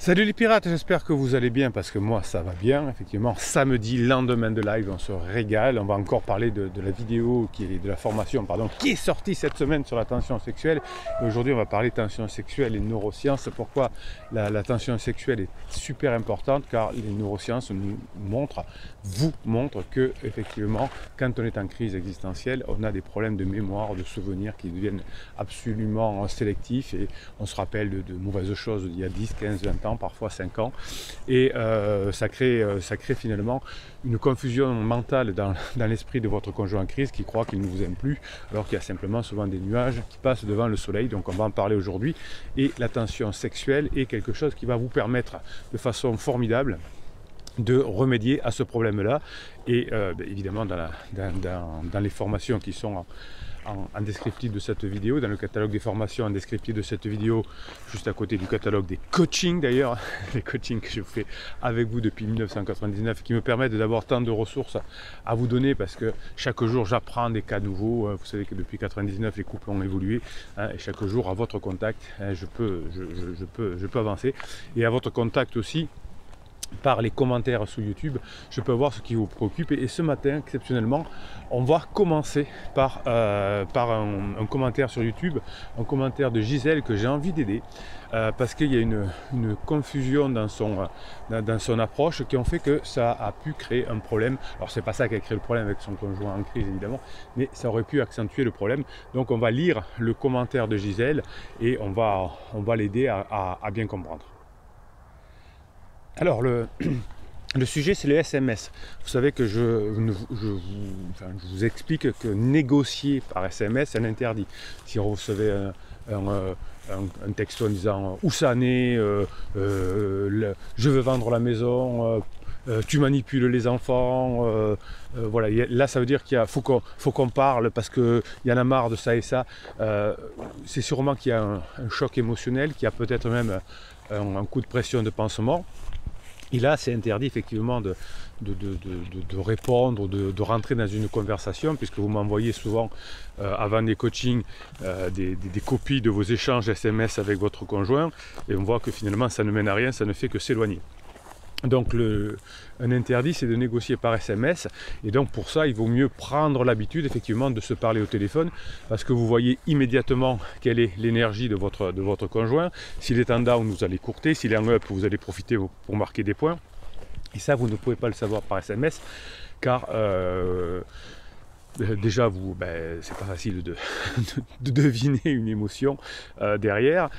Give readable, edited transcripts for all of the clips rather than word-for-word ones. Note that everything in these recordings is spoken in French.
Salut les pirates, j'espère que vous allez bien parce que moi ça va bien. Effectivement, samedi, lendemain de live, on se régale. On va encore parler de la vidéo, de la formation qui est sortie cette semaine sur la tension sexuelle. Et aujourd'hui, on va parler tension sexuelle et neurosciences. Pourquoi la tension sexuelle est super importante? Car les neurosciences nous vous montrent que effectivement, quand on est en crise existentielle, on a des problèmes de mémoire, de souvenirs qui deviennent absolument sélectifs et on se rappelle de mauvaises choses d'il y a 10, 15, 20 ans, parfois 5 ans, et ça crée finalement une confusion mentale dans l'esprit de votre conjoint en crise qui croit qu'il ne vous aime plus, alors qu'il y a simplement souvent des nuages qui passent devant le soleil. Donc on va en parler aujourd'hui, et la tension sexuelle est quelque chose qui va vous permettre de façon formidable de remédier à ce problème-là. Et évidemment dans les formations qui sont en descriptif de cette vidéo, dans le catalogue des formations en descriptif de cette vidéo, juste à côté du catalogue des coachings d'ailleurs, les coachings que je fais avec vous depuis 1999, qui me permettent d'avoir tant de ressources à vous donner, parce que chaque jour j'apprends des cas nouveaux. Vous savez que depuis 1999 les couples ont évolué, et chaque jour à votre contact je peux avancer, et à votre contact aussi par les commentaires sous YouTube, je peux voir ce qui vous préoccupe. Et ce matin, exceptionnellement, on va commencer par un commentaire sur YouTube, un commentaire de Gisèle que j'ai envie d'aider, parce qu'il y a une confusion dans son approche qui ont fait que ça a pu créer un problème. Alors c'est pas ça qui a créé le problème avec son conjoint en crise évidemment, mais ça aurait pu accentuer le problème. Donc on va lire le commentaire de Gisèle et on va l'aider à bien comprendre. Alors le sujet, c'est les SMS. Vous savez que je vous explique que négocier par SMS c'est un interdit. Si vous recevez un texto en disant où ça en est, je veux vendre la maison, tu manipules les enfants, voilà, là ça veut dire faut qu'on parle parce qu'il y en a marre de ça et ça. C'est sûrement qu'il y a un choc émotionnel, qu'il y a peut-être même un coup de pression de pansement. Et là, c'est interdit effectivement de répondre, de rentrer dans une conversation, puisque vous m'envoyez souvent, avant des coachings, des copies de vos échanges SMS avec votre conjoint, et on voit que finalement, ça ne mène à rien, ça ne fait que s'éloigner. Donc un interdit, c'est de négocier par SMS, et donc pour ça il vaut mieux prendre l'habitude effectivement de se parler au téléphone, parce que vous voyez immédiatement quelle est l'énergie de votre conjoint. S'il est en down, vous allez courter; s'il est en up, vous allez profiter pour marquer des points, et ça vous ne pouvez pas le savoir par SMS, car déjà, c'est pas facile de deviner une émotion derrière,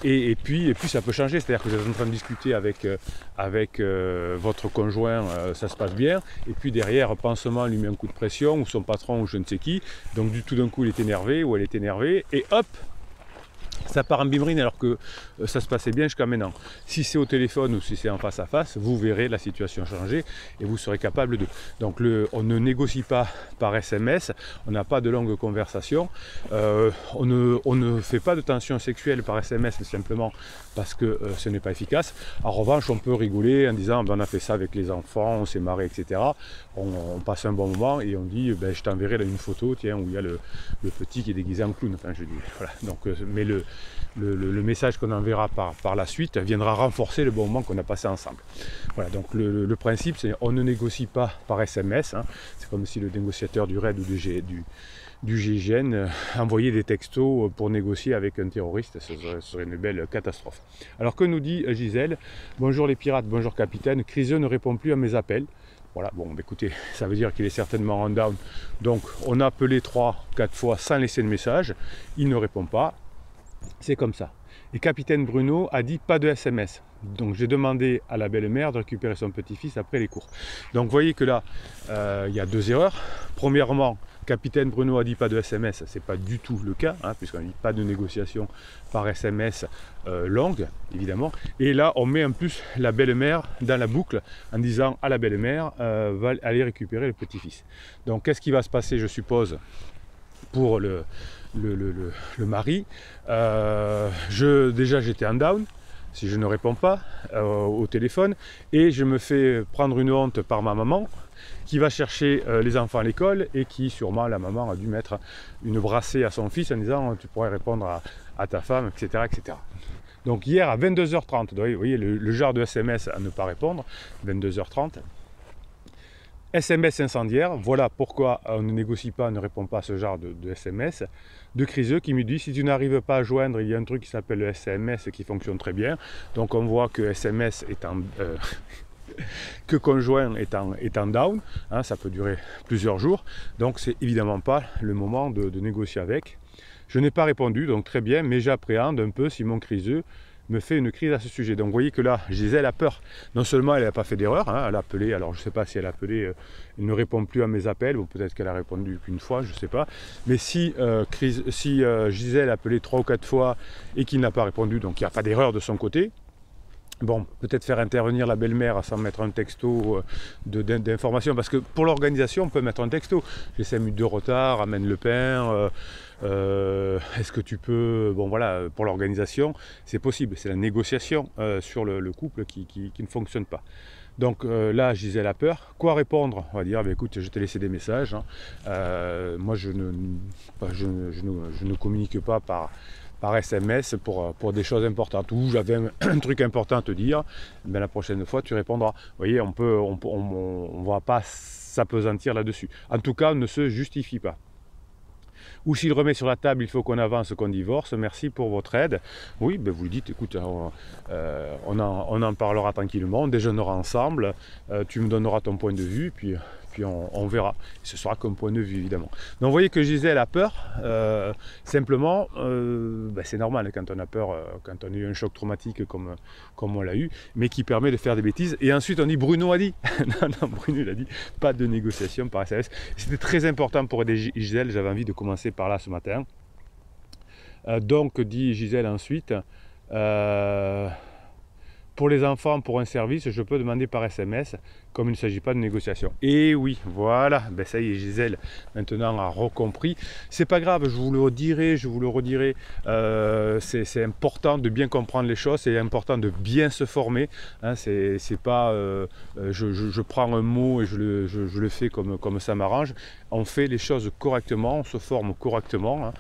et puis ça peut changer. C'est-à-dire que vous êtes en train de discuter avec votre conjoint, ça se passe bien, et puis derrière, pansement lui met un coup de pression, ou son patron, ou je ne sais qui, donc tout d'un coup il est énervé, ou elle est énervée, et hop, ça part en bimrine, alors que ça se passait bien jusqu'à maintenant. Si c'est au téléphone ou si c'est en face à face, vous verrez la situation changer et vous serez capable de... Donc on ne négocie pas par SMS, on n'a pas de longues conversations, on ne fait pas de tension sexuelle par SMS simplement parce que ce n'est pas efficace. En revanche, on peut rigoler en disant on a fait ça avec les enfants, on s'est marré, etc. On passe un bon moment et on dit je t'enverrai là une photo, tiens, où il y a le petit qui est déguisé en clown. Enfin, je dis, voilà. Donc, mais le message qu'on enverra par la suite viendra renforcer le bon moment qu'on a passé ensemble. Voilà, donc le principe, c'est on ne négocie pas par SMS, hein. C'est comme si le négociateur du RAID ou du GIGN envoyait des textos pour négocier avec un terroriste. Ce serait une belle catastrophe. Alors que nous dit Gisèle? Bonjour les pirates, bonjour capitaine, Criseux ne répond plus à mes appels. Voilà, bon, écoutez, ça veut dire qu'il est certainement en down. Donc on a appelé 3-4 fois sans laisser de message, il ne répond pas. C'est comme ça. Et capitaine Bruno a dit pas de SMS. Donc j'ai demandé à la belle-mère de récupérer son petit-fils après les cours. Donc vous voyez que là, il y a deux erreurs. Premièrement, capitaine Bruno a dit pas de SMS, c'est pas du tout le cas, hein, puisqu'on dit pas de négociation par SMS longue, évidemment. Et là, on met en plus la belle-mère dans la boucle en disant à la belle-mère va aller récupérer le petit-fils. Donc qu'est-ce qui va se passer, je suppose, pour le mari? Déjà j'étais en down si je ne réponds pas au téléphone, et je me fais prendre une honte par ma maman qui va chercher les enfants à l'école, et qui sûrement, la maman a dû mettre une brassée à son fils en disant tu pourrais répondre à ta femme, etc., etc. Donc hier à 22h30, vous voyez le genre de SMS à ne pas répondre, 22h30. SMS incendiaire, voilà pourquoi on ne négocie pas, ne répond pas à ce genre de SMS, de Criseux qui me dit si tu n'arrives pas à joindre, il y a un truc qui s'appelle le SMS qui fonctionne très bien. Donc on voit que SMS est en... que conjoint est en down, hein, ça peut durer plusieurs jours, donc c'est évidemment pas le moment de négocier avec. Je n'ai pas répondu, donc très bien, mais j'appréhende un peu si mon Criseux me fait une crise à ce sujet. Donc vous voyez que là, Gisèle a peur. Non seulement elle n'a pas fait d'erreur, hein, elle a appelé, alors je ne sais pas si elle a appelé, elle ne répond plus à mes appels, ou peut-être qu'elle a répondu qu'une fois, je ne sais pas. Mais si, Gisèle a appelé 3 ou 4 fois et qu'il n'a pas répondu, donc il n'y a pas d'erreur de son côté, bon, peut-être faire intervenir la belle-mère sans mettre un texto d'information, parce que pour l'organisation, on peut mettre un texto. J'ai 5 minutes de retard, amène le pain, est-ce que tu peux... Bon voilà, pour l'organisation, c'est possible. C'est la négociation sur le couple qui ne fonctionne pas. Donc là, Gisèle a peur. Quoi répondre? On va dire, bah, écoute, je t'ai laissé des messages. Hein. Moi, je ne communique pas par SMS pour des choses importantes. Ou j'avais un truc important à te dire, ben la prochaine fois tu répondras. Vous voyez, on ne va pas s'apesantir là-dessus. En tout cas, on ne se justifie pas. Ou s'il remet sur la table, il faut qu'on avance, qu'on divorce, merci pour votre aide. Oui, ben vous lui dites, écoute, on en parlera tranquillement, on déjeunera ensemble, tu me donneras ton point de vue, puis on verra. Ce sera comme point de vue, évidemment. Donc vous voyez que Gisèle a peur, simplement, ben c'est normal quand on a peur, quand on a eu un choc traumatique comme on l'a eu, mais qui permet de faire des bêtises. Et ensuite on dit, Bruno a dit, non, Bruno il a dit, pas de négociation par SMS. C'était très important pour aider Gisèle, j'avais envie de commencer par là ce matin. Donc dit Gisèle ensuite, pour les enfants, pour un service, je peux demander par SMS, comme il ne s'agit pas de négociation. Et oui, voilà, ben ça y est, Gisèle maintenant a recompris. C'est pas grave, je vous le redirai, c'est important de bien comprendre les choses, c'est important de bien se former. Hein, c'est pas, je prends un mot et je le fais comme ça m'arrange. On fait les choses correctement, on se forme correctement. Hein.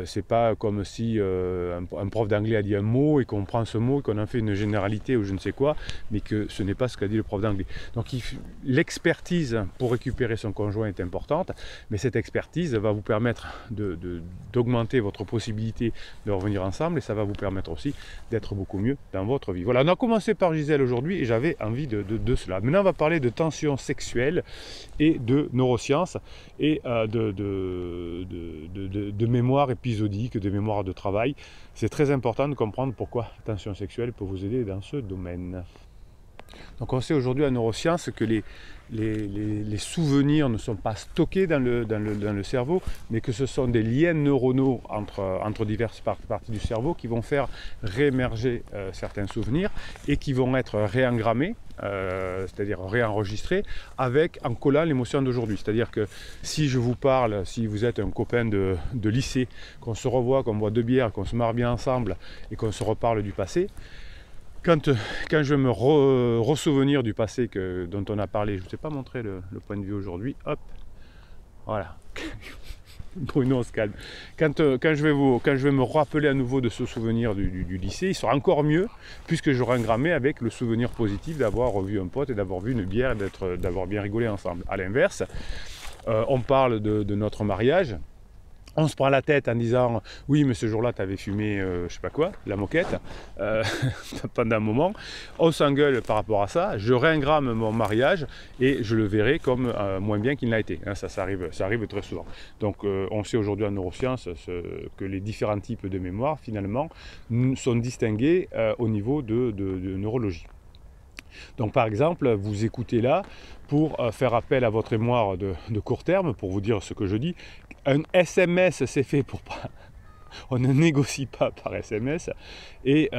C'est pas comme si un prof d'anglais a dit un mot et qu'on prend ce mot et qu'on en fait une généralité ou je ne sais quoi, mais que ce n'est pas ce qu'a dit le prof d'anglais. Donc l'expertise pour récupérer son conjoint est importante, mais cette expertise va vous permettre d'augmenter votre possibilité de revenir ensemble et ça va vous permettre aussi d'être beaucoup mieux dans votre vie. Voilà, on a commencé par Gisèle aujourd'hui et j'avais envie de cela. Maintenant on va parler de tension sexuelle et de neurosciences et de mémoire épisodique, de mémoire de travail. C'est très important de comprendre pourquoi la tension sexuelle peut vous aider dans ce domaine. Donc on sait aujourd'hui en neurosciences que les souvenirs ne sont pas stockés dans le cerveau, mais que ce sont des liens neuronaux entre diverses parties du cerveau qui vont faire réémerger certains souvenirs et qui vont être réengrammés, c'est-à-dire réenregistrés, en collant l'émotion d'aujourd'hui. C'est-à-dire que si je vous parle, si vous êtes un copain de lycée, qu'on se revoit, qu'on boit 2 bières, qu'on se marre bien ensemble et qu'on se reparle du passé, quand je vais me ressouvenir du passé dont on a parlé, je ne vous ai pas montré le point de vue aujourd'hui, hop, voilà, Bruno on se calme. Quand je vais me rappeler à nouveau de ce souvenir du lycée, il sera encore mieux, puisque j'aurai engrammé avec le souvenir positif d'avoir revu un pote et d'avoir bu une bière et d'avoir bien rigolé ensemble. A l'inverse, on parle de notre mariage. On se prend la tête en disant « Oui, mais ce jour-là, tu avais fumé, je sais pas quoi, la moquette, pendant un moment. » On s'engueule par rapport à ça, je réengramme mon mariage et je le verrai comme moins bien qu'il n'a été. Hein, ça arrive très souvent. Donc, on sait aujourd'hui en neurosciences que les différents types de mémoire, finalement, sont distingués au niveau de neurologie. Donc par exemple, vous écoutez là pour faire appel à votre mémoire de court terme, pour vous dire ce que je dis. Un SMS, c'est fait pour pas... On ne négocie pas par SMS. Et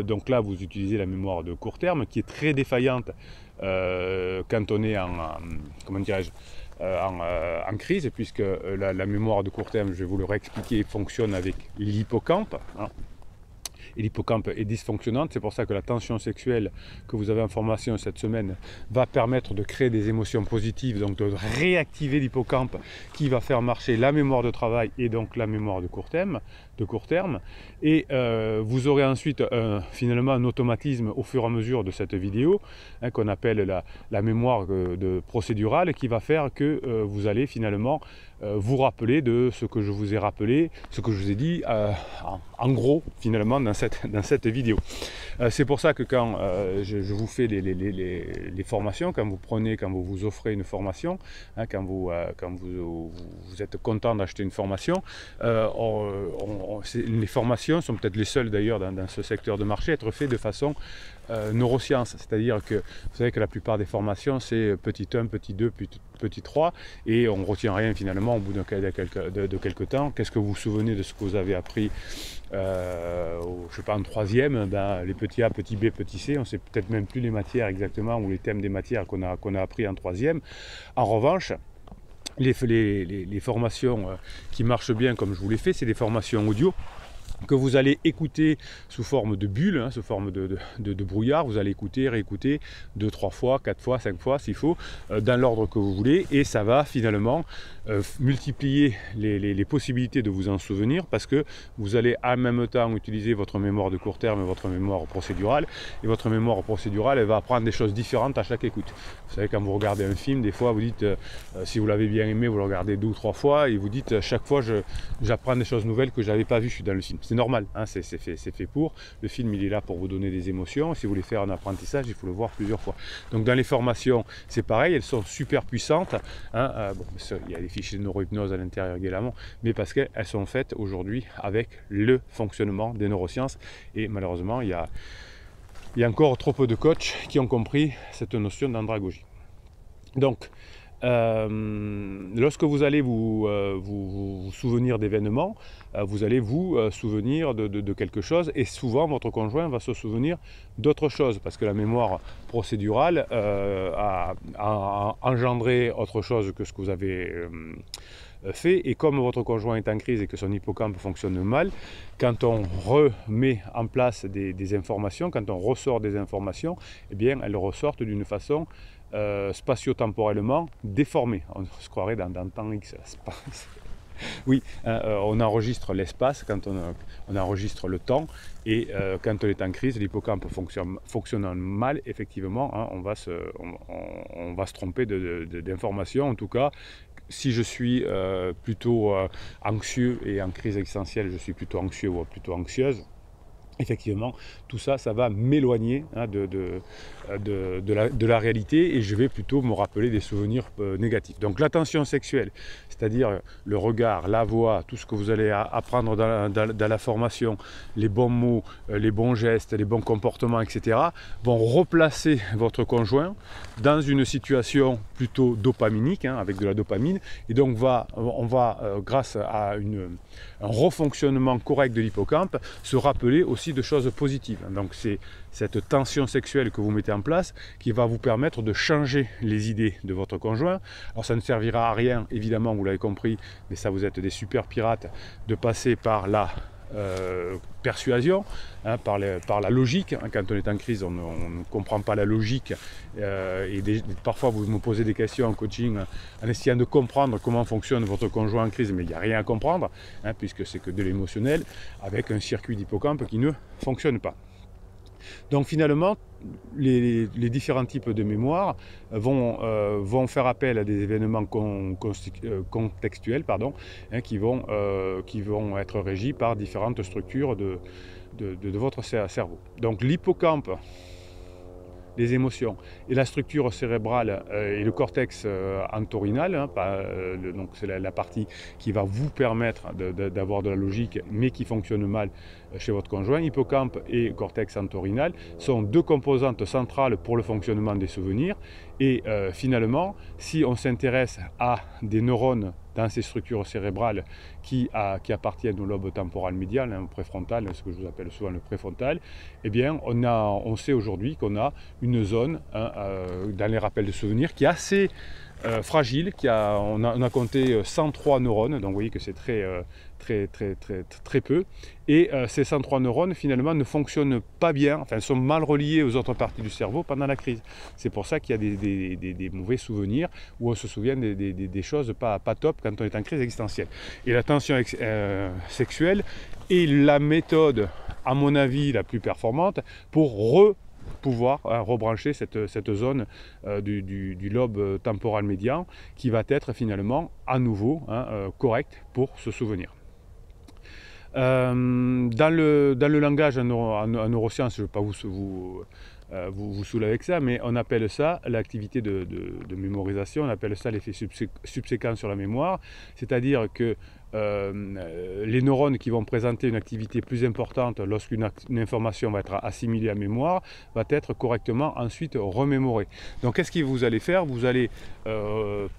donc là, vous utilisez la mémoire de court terme, qui est très défaillante quand on est comment dirais-je, en crise, puisque la mémoire de court terme, je vais vous le réexpliquer, fonctionne avec l'hippocampe. Hein. et l'hippocampe est dysfonctionnante. C'est pour ça que la tension sexuelle que vous avez en formation cette semaine va permettre de créer des émotions positives, donc de réactiver l'hippocampe qui va faire marcher la mémoire de travail et donc la mémoire de court terme. Et vous aurez ensuite finalement un automatisme au fur et à mesure de cette vidéo qu'on appelle la mémoire procédurale, qui va faire que vous allez finalement vous rappeler de ce que je vous ai rappelé, ce que je vous ai dit en gros finalement dans cette vidéo. C'est pour ça que quand je vous fais les formations, quand vous vous offrez une formation, quand vous êtes content d'acheter une formation, les formations sont peut-être les seules d'ailleurs dans ce secteur de marché à être faites de façon neurosciences, c'est-à-dire que vous savez que la plupart des formations c'est petit 1, petit 2, petit 3 et on ne retient rien finalement au bout de quelques temps. Qu'est-ce que vous vous souvenez de ce que vous avez appris je sais pas, en troisième, les petits A, petits B, petits C, on ne sait peut-être même plus les matières exactement ou les thèmes des matières qu'on a appris en troisième. En revanche, les formations qui marchent bien comme je vous l'ai fait, c'est des formations audio que vous allez écouter sous forme de bulles, sous forme de brouillard. Vous allez écouter, réécouter 2, 3 fois, 4 fois, 5 fois s'il faut, dans l'ordre que vous voulez, et ça va finalement multiplier les possibilités de vous en souvenir, parce que vous allez en même temps utiliser votre mémoire de court terme et votre mémoire procédurale, et votre mémoire procédurale elle va apprendre des choses différentes à chaque écoute. Vous savez, quand vous regardez un film, des fois vous dites, si vous l'avez bien aimé, vous le regardez 2 ou 3 fois, et vous dites chaque fois j'apprends des choses nouvelles que je n'avais pas vues dans le film. C'est normal, c'est fait pour. Le film il est là pour vous donner des émotions. Si vous voulez faire un apprentissage, il faut le voir plusieurs fois. Donc dans les formations, c'est pareil, elles sont super puissantes. Il y a des fichiers de neurohypnose à l'intérieur également, mais parce qu'elles sont faites aujourd'hui avec le fonctionnement des neurosciences. Et malheureusement, il y a encore trop peu de coachs qui ont compris cette notion d'andragogie. Donc, lorsque vous allez vous souvenir d'événements, vous allez vous souvenir de quelque chose, et souvent votre conjoint va se souvenir d'autre chose, parce que la mémoire procédurale a engendré autre chose que ce que vous avez fait, et comme votre conjoint est en crise et que son hippocampe fonctionne mal, quand on remet en place des informations, quand on ressort des informations, eh bien elles ressortent d'une façon spatio-temporellement déformé. On se croirait dans temps X. Oui, on enregistre l'espace quand on enregistre le temps, et quand on est en crise, l'hippocampe fonctionnant mal, effectivement, on va se tromper d'informations. En tout cas, si je suis plutôt anxieux et en crise existentielle, je suis plutôt anxieux ou plutôt anxieuse, effectivement, tout ça, ça va m'éloigner de la réalité, et je vais plutôt me rappeler des souvenirs négatifs. Donc l'attention sexuelle, c'est-à-dire le regard, la voix, tout ce que vous allez apprendre dans la formation, les bons mots, les bons gestes, les bons comportements, etc., vont replacer votre conjoint dans une situation plutôt dopaminique, avec de la dopamine, et donc on va grâce à un refonctionnement correct de l'hippocampe, se rappeler aussi de choses positives. Donc c'est cette tension sexuelle que vous mettez en place qui va vous permettre de changer les idées de votre conjoint. Alors ça ne servira à rien, évidemment, vous l'avez compris, mais ça, vous êtes des super pirates, de passer par la persuasion, par la logique. Quand on est en crise, on ne comprend pas la logique, et parfois vous me posez des questions en coaching en essayant de comprendre comment fonctionne votre conjoint en crise, mais il n'y a rien à comprendre, puisque c'est que de l'émotionnel avec un circuit d'hippocampe qui ne fonctionne pas. Donc finalement, les différents types de mémoire vont faire appel à des événements contextuels, qui vont être régis par différentes structures de votre cerveau. Donc l'hippocampe, les émotions, et la structure cérébrale et le cortex entorhinal, donc c'est la partie qui va vous permettre d'avoir de la logique, mais qui fonctionne mal chez votre conjoint. Hippocampe et cortex entorhinal sont deux composantes centrales pour le fonctionnement des souvenirs, et finalement, si on s'intéresse à des neurones dans ces structures cérébrales qui appartiennent au lobe temporal médial, au préfrontal, ce que je vous appelle souvent le préfrontal, eh bien on sait aujourd'hui qu'on a une zone dans les rappels de souvenirs qui est assez fragile, on a compté 103 neurones, donc vous voyez que c'est très peu. Et ces 103 neurones finalement ne fonctionnent pas bien, enfin sont mal reliés aux autres parties du cerveau pendant la crise. C'est pour ça qu'il y a des mauvais souvenirs, où on se souvient des choses pas top quand on est en crise existentielle. Et la tension sexuelle est la méthode, à mon avis, la plus performante pour pouvoir rebrancher cette zone du lobe temporal médian, qui va être finalement à nouveau correcte pour se souvenir. Dans le langage en neurosciences, je ne vais pas vous saouler avec ça, mais on appelle ça l'activité de mémorisation, on appelle ça l'effet subséquent sur la mémoire, c'est-à-dire que les neurones qui vont présenter une activité plus importante lorsqu'une information va être assimilée à mémoire, va être correctement ensuite remémorée. Donc qu'est-ce que vous allez faire? Vous allez,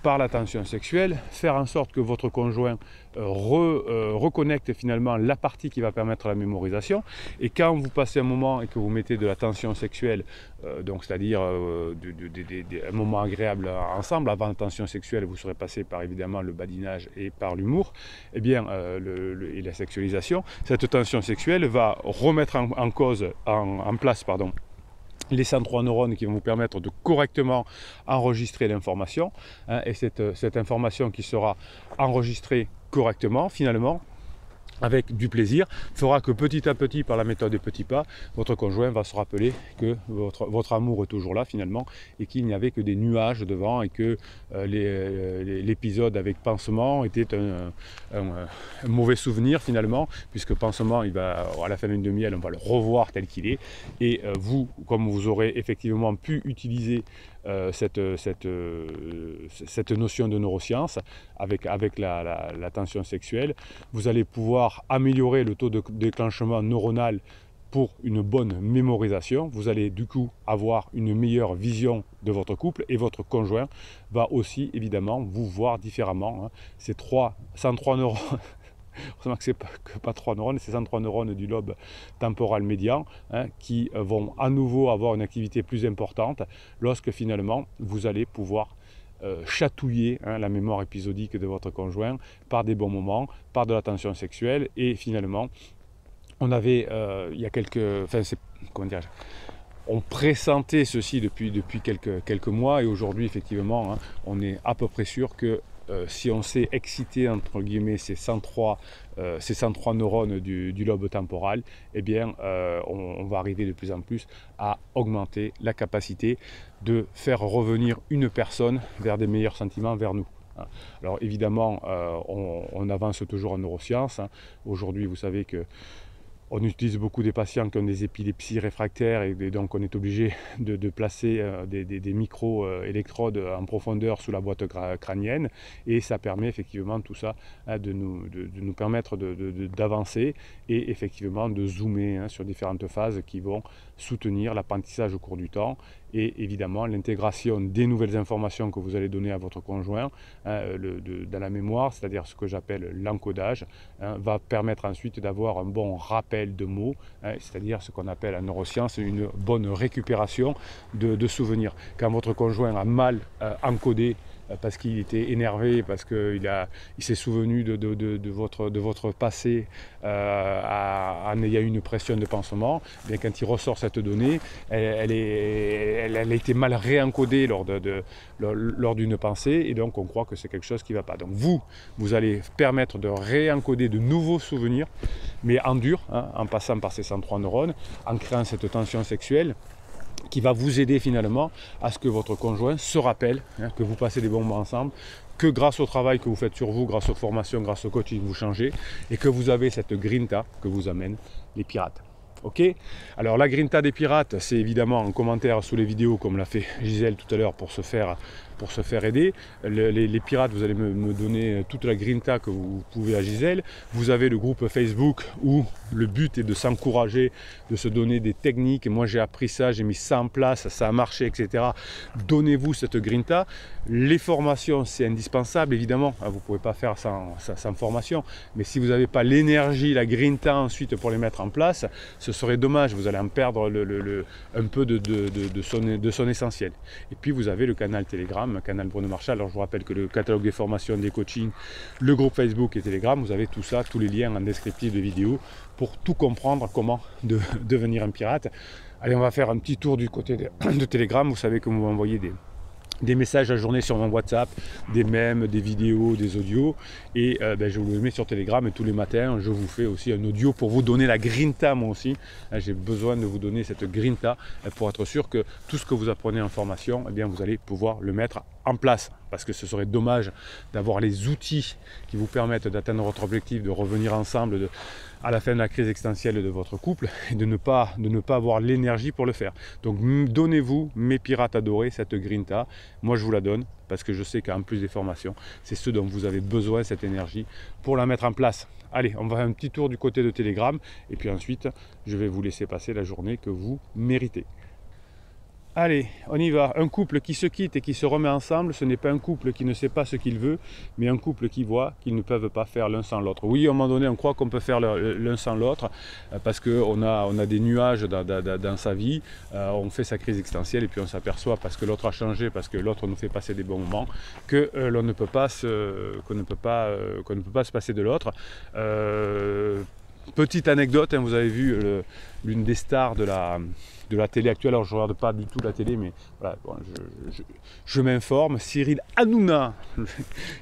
par l'attention sexuelle, faire en sorte que votre conjoint reconnecte finalement la partie qui va permettre la mémorisation. Et quand vous passez un moment et que vous mettez de la tension sexuelle, donc c'est-à-dire un moment agréable ensemble, avant la tension sexuelle, vous serez passé par évidemment le badinage et par l'humour, eh bien, et la sexualisation, cette tension sexuelle va remettre en place les 103 neurones qui vont vous permettre de correctement enregistrer l'information, et cette information qui sera enregistrée correctement, finalement, avec du plaisir, fera que petit à petit, par la méthode des petits pas, votre conjoint va se rappeler que votre amour est toujours là finalement, et qu'il n'y avait que des nuages devant, et que l'épisode avec Pansement était un mauvais souvenir finalement, puisque Pansement, à la fin d'une demi-heure, on va le revoir tel qu'il est, et vous, comme vous aurez effectivement pu utiliser cette notion de neurosciences avec la tension sexuelle, vous allez pouvoir améliorer le taux de déclenchement neuronal pour une bonne mémorisation. Vous allez du coup avoir une meilleure vision de votre couple, et votre conjoint va aussi évidemment vous voir différemment. Ces 103 neurones, heureusement que c'est pas 3 neurones, c'est 103 neurones du lobe temporal médian, qui vont à nouveau avoir une activité plus importante lorsque finalement vous allez pouvoir chatouiller la mémoire épisodique de votre conjoint par des bons moments, par de la tension sexuelle. Et finalement, on avait, il y a on pressentait ceci depuis quelques mois, et aujourd'hui effectivement, on est à peu près sûr que si on sait exciter entre guillemets ces 103 neurones du lobe temporal, eh bien on va arriver de plus en plus à augmenter la capacité de faire revenir une personne vers des meilleurs sentiments vers nous. Alors évidemment, on avance toujours en neurosciences. Aujourd'hui, vous savez que on utilise beaucoup des patients qui ont des épilepsies réfractaires, et donc on est obligé de placer des micro-électrodes en profondeur sous la boîte crânienne, et ça permet effectivement tout ça de nous permettre d'avancer et effectivement de zoomer sur différentes phases qui vont soutenir l'apprentissage au cours du temps, et évidemment l'intégration des nouvelles informations que vous allez donner à votre conjoint dans la mémoire, c'est-à-dire ce que j'appelle l'encodage, va permettre ensuite d'avoir un bon rappel de mots, c'est-à-dire ce qu'on appelle en neurosciences une bonne récupération de souvenirs. Quand votre conjoint a mal encodé parce qu'il était énervé, parce qu'il s'est souvenu de votre passé en ayant une pression de pansement, bien quand il ressort cette donnée, elle a été mal réencodée lors d'une pensée, et donc on croit que c'est quelque chose qui ne va pas. Donc vous allez permettre de réencoder de nouveaux souvenirs, mais en dur, en passant par ces 103 neurones, en créant cette tension sexuelle, qui va vous aider finalement à ce que votre conjoint se rappelle que vous passez des bons moments ensemble, que grâce au travail que vous faites sur vous, grâce aux formations, grâce au coaching, vous changez, et que vous avez cette grinta que vous amènent les pirates. Ok. Alors la grinta des pirates, c'est évidemment en commentaire sous les vidéos, comme l'a fait Gisèle tout à l'heure, pour se faire aider. Les pirates, vous allez me donner toute la grinta que vous pouvez à Gisèle. Vous avez le groupe Facebook où le but est de s'encourager, de se donner des techniques. Moi j'ai appris ça, j'ai mis ça en place, ça a marché, etc. Donnez-vous cette grinta. Les formations, c'est indispensable évidemment. Vous ne pouvez pas faire sans formation. Mais si vous n'avez pas l'énergie, la grinta ensuite pour les mettre en place, ce serait dommage, vous allez en perdre un peu de son essentiel. Et puis vous avez le canal Telegram Telegram, canal Bruno Marchal. Alors je vous rappelle que le catalogue des formations, des coachings, le groupe Facebook et Telegram, vous avez tout ça, tous les liens en descriptif de vidéo pour tout comprendre comment devenir un pirate. Allez, on va faire un petit tour du côté de Telegram. Vous savez que vous m'envoyez des messages à la journée sur mon WhatsApp, des mèmes, des vidéos, des audios, et je vous les mets sur Telegram, et tous les matins je vous fais aussi un audio pour vous donner la grinta. Moi aussi j'ai besoin de vous donner cette grinta pour être sûr que tout ce que vous apprenez en formation, eh bien, vous allez pouvoir le mettre en place, parce que ce serait dommage d'avoir les outils qui vous permettent d'atteindre votre objectif, de revenir ensemble à la fin de la crise existentielle de votre couple, et de ne pas avoir l'énergie pour le faire. Donc donnez-vous, mes pirates adorés, cette grinta. Moi je vous la donne parce que je sais qu'en plus des formations, c'est ce dont vous avez besoin, cette énergie, pour la mettre en place. Allez, on va faire un petit tour du côté de Telegram, et puis ensuite je vais vous laisser passer la journée que vous méritez. Allez, on y va. Un couple qui se quitte et qui se remet ensemble, ce n'est pas un couple qui ne sait pas ce qu'il veut, mais un couple qui voit qu'ils ne peuvent pas faire l'un sans l'autre. Oui, à un moment donné, on croit qu'on peut faire l'un sans l'autre, parce qu'on a des nuages dans sa vie, on fait sa crise existentielle, et puis on s'aperçoit, parce que l'autre a changé, parce que l'autre nous fait passer des bons moments, que l'on ne peut pas qu'on ne peut pas se passer de l'autre. Petite anecdote, vous avez vu l'une des stars de la télé actuelle. Alors je ne regarde pas du tout la télé, mais voilà, bon, je m'informe. Cyril Hanouna,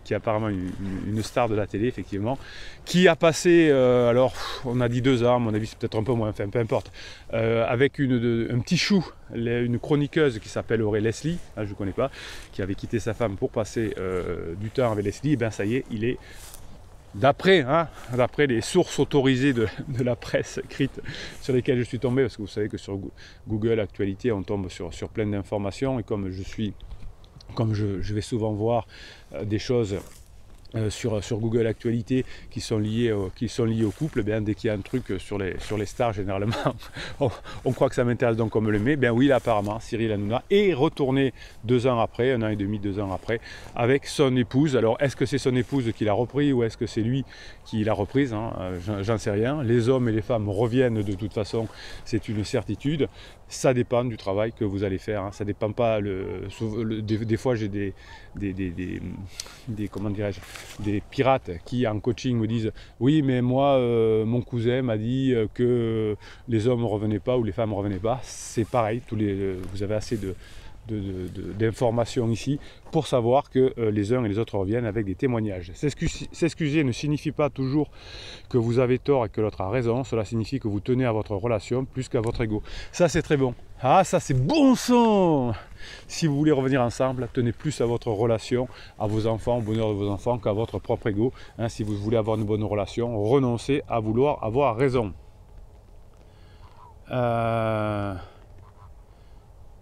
qui est apparemment une star de la télé, effectivement, qui a passé, alors on a dit 2 ans, à mon avis c'est peut-être un peu moins, enfin peu importe, avec un petit chou, une chroniqueuse qui s'appelle Aurélie Leslie, je ne connais pas, qui avait quitté sa femme pour passer du temps avec Leslie. Et bien ça y est, il est... D'après les sources autorisées de la presse écrite sur lesquelles je suis tombé, parce que vous savez que sur Google Actualité, on tombe sur plein d'informations, et comme je vais souvent voir des choses sur Google Actualité qui sont liées au couple, bien, dès qu'il y a un truc sur les stars, généralement, on croit que ça m'intéresse, donc on me le met. Ben oui, là, apparemment, Cyril Hanouna est retourné 2 ans après, 1 an et demi, 2 ans après, avec son épouse. Alors, est-ce que c'est son épouse qui l'a repris, ou est-ce que c'est lui qui l'a reprise, j'en sais rien. Les hommes et les femmes reviennent de toute façon, c'est une certitude. Ça dépend du travail que vous allez faire, ça dépend pas. Des fois, j'ai comment dirais-je, des pirates qui en coaching me disent oui, mais moi mon cousin m'a dit que les hommes ne revenaient pas ou les femmes ne revenaient pas. C'est pareil, vous avez assez d'informations ici pour savoir que les uns et les autres reviennent avec des témoignages. S'excuser ne signifie pas toujours que vous avez tort et que l'autre a raison. Cela signifie que vous tenez à votre relation plus qu'à votre ego. Ça, c'est très bon. Ah, ça, c'est bon sang! Si vous voulez revenir ensemble, tenez plus à votre relation, à vos enfants, au bonheur de vos enfants, qu'à votre propre ego. Si vous voulez avoir une bonne relation, renoncez à vouloir avoir raison.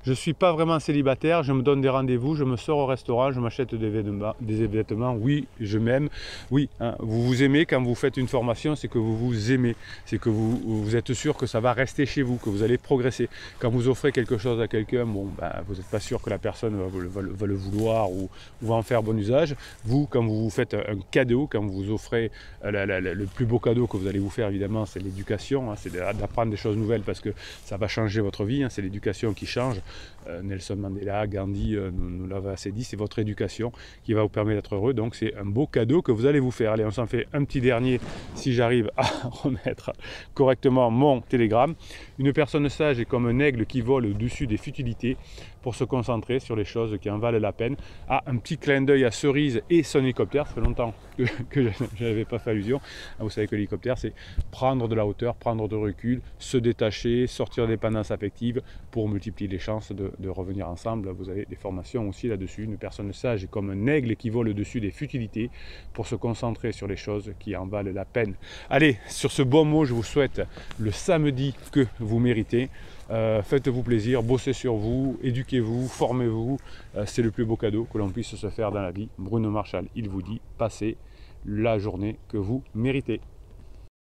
Je ne suis pas vraiment célibataire, je me donne des rendez-vous, je me sors au restaurant, je m'achète des vêtements. Oui, je m'aime. Oui, vous vous aimez quand vous faites une formation, c'est que vous vous aimez. C'est que vous êtes sûr que ça va rester chez vous, que vous allez progresser. Quand vous offrez quelque chose à quelqu'un, bon, vous n'êtes pas sûr que la personne va le vouloir ou va en faire bon usage. Vous, quand vous vous faites un cadeau, quand vous offrez le plus beau cadeau que vous allez vous faire, évidemment, c'est l'éducation. C'est d'apprendre des choses nouvelles, parce que ça va changer votre vie. C'est l'éducation qui change. Nelson Mandela, Gandhi nous l'avait assez dit, c'est votre éducation qui va vous permettre d'être heureux, donc c'est un beau cadeau que vous allez vous faire. Allez, on s'en fait un petit dernier si j'arrive à remettre correctement mon télégramme. Une personne sage est comme un aigle qui vole au-dessus des futilités pour se concentrer sur les choses qui en valent la peine. Un petit clin d'œil à Cerise et son hélicoptère. Ça fait longtemps que je n'avais pas fait allusion. Vous savez que l'hélicoptère, c'est prendre de la hauteur, prendre de recul, se détacher, sortir des dépendances affectives pour multiplier les chances de revenir ensemble. Vous avez des formations aussi là-dessus. Une personne sage est comme un aigle qui vole au-dessus des futilités pour se concentrer sur les choses qui en valent la peine. Allez, sur ce bon mot, je vous souhaite le samedi que vous méritez. Faites-vous plaisir, bossez sur vous, éduquez-vous, formez-vous. C'est le plus beau cadeau que l'on puisse se faire dans la vie. Bruno Marchal, il vous dit, passez la journée que vous méritez.